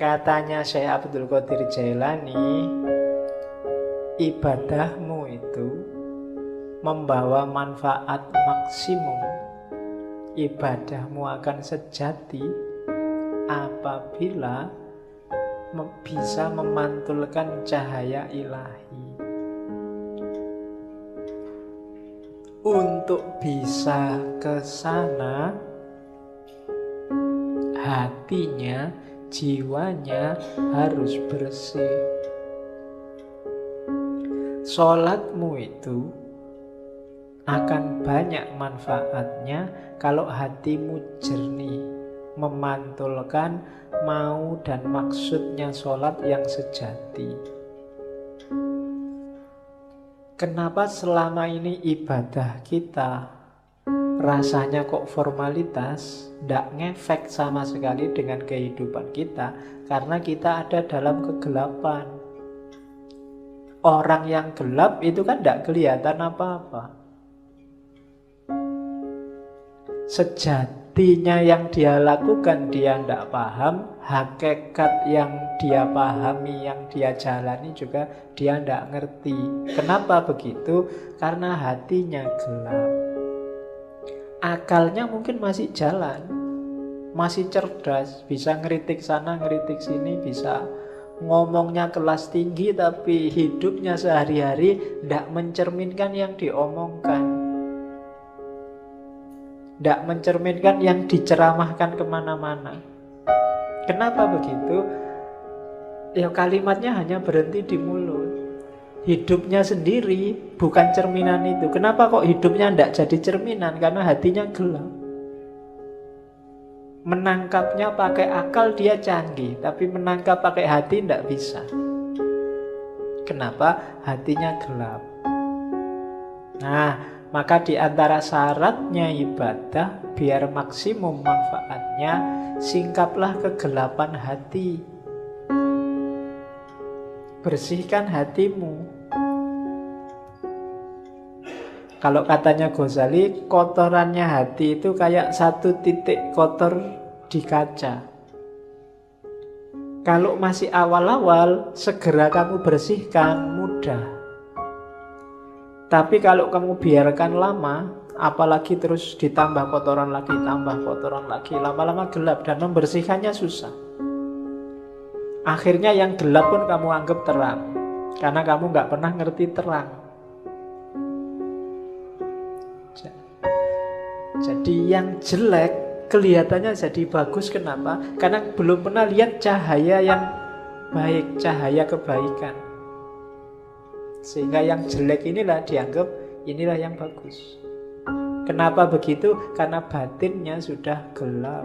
Katanya Syekh Abdul Qadir Jailani, ibadahmu itu membawa manfaat maksimum. Ibadahmu akan sejati apabila bisa memantulkan cahaya ilahi. Untuk bisa ke sana, hatinya, jiwanya harus bersih. Sholatmu itu akan banyak manfaatnya kalau hatimu jernih, memantulkan mau dan maksudnya sholat yang sejati. Kenapa selama ini ibadah kita rasanya kok formalitas, tidak ngefek sama sekali dengan kehidupan kita? Karena kita ada dalam kegelapan. Orang yang gelap itu kan tidak kelihatan apa-apa. Sejatinya yang dia lakukan dia tidak paham, hakikat yang dia pahami, yang dia jalani juga dia tidak ngerti. Kenapa begitu? Karena hatinya gelap. Akalnya mungkin masih jalan, masih cerdas, bisa ngeritik sana, ngeritik sini, bisa ngomongnya kelas tinggi, tapi hidupnya sehari-hari tidak mencerminkan yang diomongkan, tidak mencerminkan yang diceramahkan kemana-mana. Kenapa begitu? Ya kalimatnya hanya berhenti di mulut. Hidupnya sendiri bukan cerminan itu. Kenapa kok hidupnya tidak jadi cerminan? Karena hatinya gelap. Menangkapnya pakai akal dia canggih, tapi menangkap pakai hati tidak bisa. Kenapa? Hatinya gelap. Nah, maka di antara syaratnya ibadah biar maksimum manfaatnya, singkaplah kegelapan hati. Bersihkan hatimu. Kalau katanya Ghazali, kotorannya hati itu kayak satu titik kotor di kaca. Kalau masih awal-awal, segera kamu bersihkan, mudah. Tapi kalau kamu biarkan lama, apalagi terus ditambah kotoran lagi, tambah kotoran lagi, lama-lama gelap dan membersihkannya susah. Akhirnya yang gelap pun kamu anggap terang, karena kamu nggak pernah ngerti terang. Jadi yang jelek kelihatannya jadi bagus. Kenapa? Karena belum pernah lihat cahaya yang baik, cahaya kebaikan. Sehingga yang jelek inilah dianggap inilah yang bagus. Kenapa begitu? Karena batinnya sudah gelap.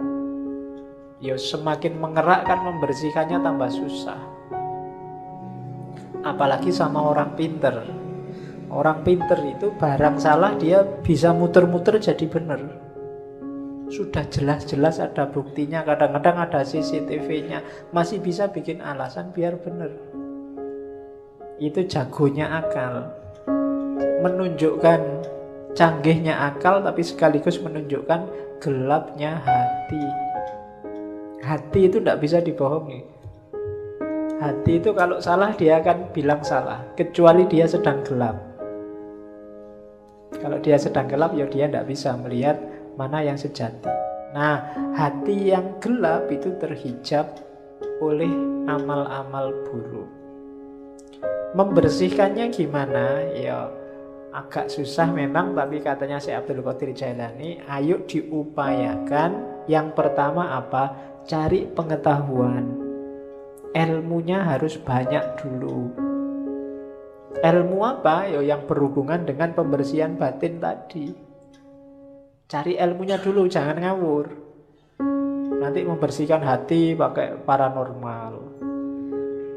Ya semakin mengerakkan membersihkannya tambah susah. Apalagi sama orang pinter. Orang pinter itu barang salah dia bisa muter-muter jadi benar. Sudah jelas-jelas ada buktinya, kadang-kadang ada CCTV-nya, masih bisa bikin alasan biar benar. Itu jagonya akal. Menunjukkan canggihnya akal, tapi sekaligus menunjukkan gelapnya hati. Hati itu tidak bisa dibohongi. Hati itu kalau salah dia akan bilang salah, kecuali dia sedang gelap. Kalau dia sedang gelap ya dia tidak bisa melihat mana yang sejati. Nah, hati yang gelap itu terhijab oleh amal-amal buruk. Membersihkannya gimana? Ya agak susah memang, tapi katanya Syekh Abdul Qadir Jailani, ayo diupayakan. Yang pertama apa? Cari pengetahuan. Ilmunya harus banyak dulu. Ilmu apa? Ya yang berhubungan dengan pembersihan batin tadi. Cari ilmunya dulu, jangan ngawur. Nanti membersihkan hati pakai paranormal,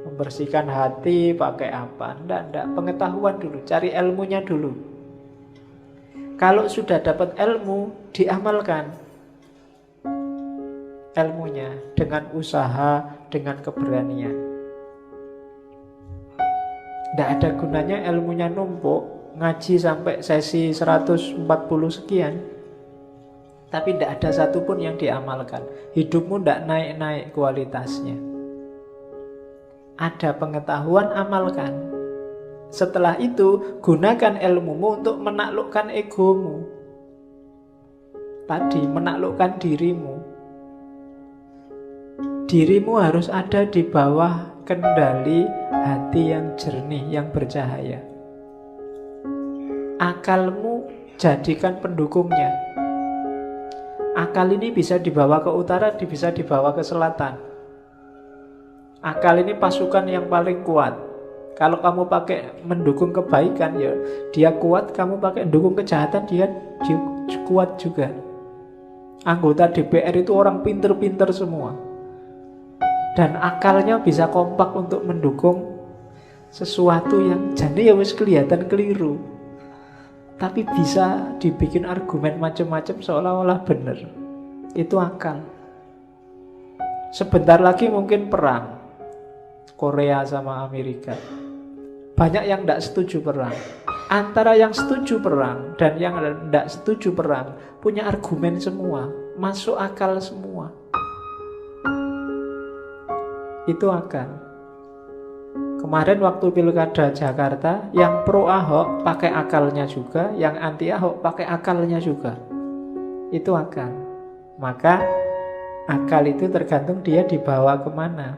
membersihkan hati pakai apa? Enggak. Pengetahuan dulu, cari ilmunya dulu. Kalau sudah dapat ilmu, diamalkan ilmunya dengan usaha, dengan keberanian. Tidak ada gunanya ilmunya numpuk, ngaji sampai sesi 140 sekian, tapi tidak ada satupun yang diamalkan. Hidupmu tidak naik-naik kualitasnya. Ada pengetahuan, amalkan. Setelah itu, gunakan ilmumu untuk menaklukkan egomu. Tadi, menaklukkan dirimu. Dirimu harus ada di bawah kendali hati yang jernih, yang bercahaya. Akalmu jadikan pendukungnya. Akal ini bisa dibawa ke utara, bisa dibawa ke selatan. Akal ini pasukan yang paling kuat. Kalau kamu pakai mendukung kebaikan, ya dia kuat. Kamu pakai mendukung kejahatan, dia kuat juga. Anggota DPR itu orang pinter-pinter semua. Dan akalnya bisa kompak untuk mendukung sesuatu yang jadi ya wis kelihatan keliru, tapi bisa dibikin argumen macam-macam seolah-olah benar. Itu akal. Sebentar lagi mungkin perang Korea sama Amerika. Banyak yang tidak setuju perang. Antara yang setuju perang dan yang tidak setuju perang punya argumen semua, masuk akal semua. Itu akal. Kemarin waktu pilkada Jakarta, yang pro Ahok pakai akalnya juga, yang anti Ahok pakai akalnya juga. Itu akal. Maka akal itu tergantung dia dibawa kemana.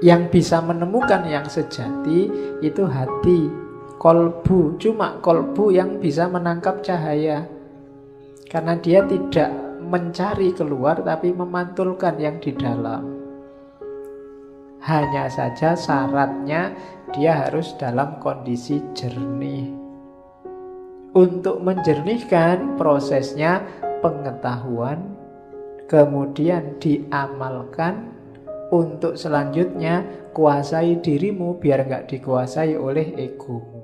Yang bisa menemukan yang sejati itu hati, kolbu. Cuma kolbu yang bisa menangkap cahaya. Karena dia tidak mencari keluar, tapi memantulkan yang di dalam. Hanya saja syaratnya dia harus dalam kondisi jernih. Untuk menjernihkan prosesnya pengetahuan, kemudian diamalkan. Untuk selanjutnya kuasai dirimu biar nggak dikuasai oleh egomu.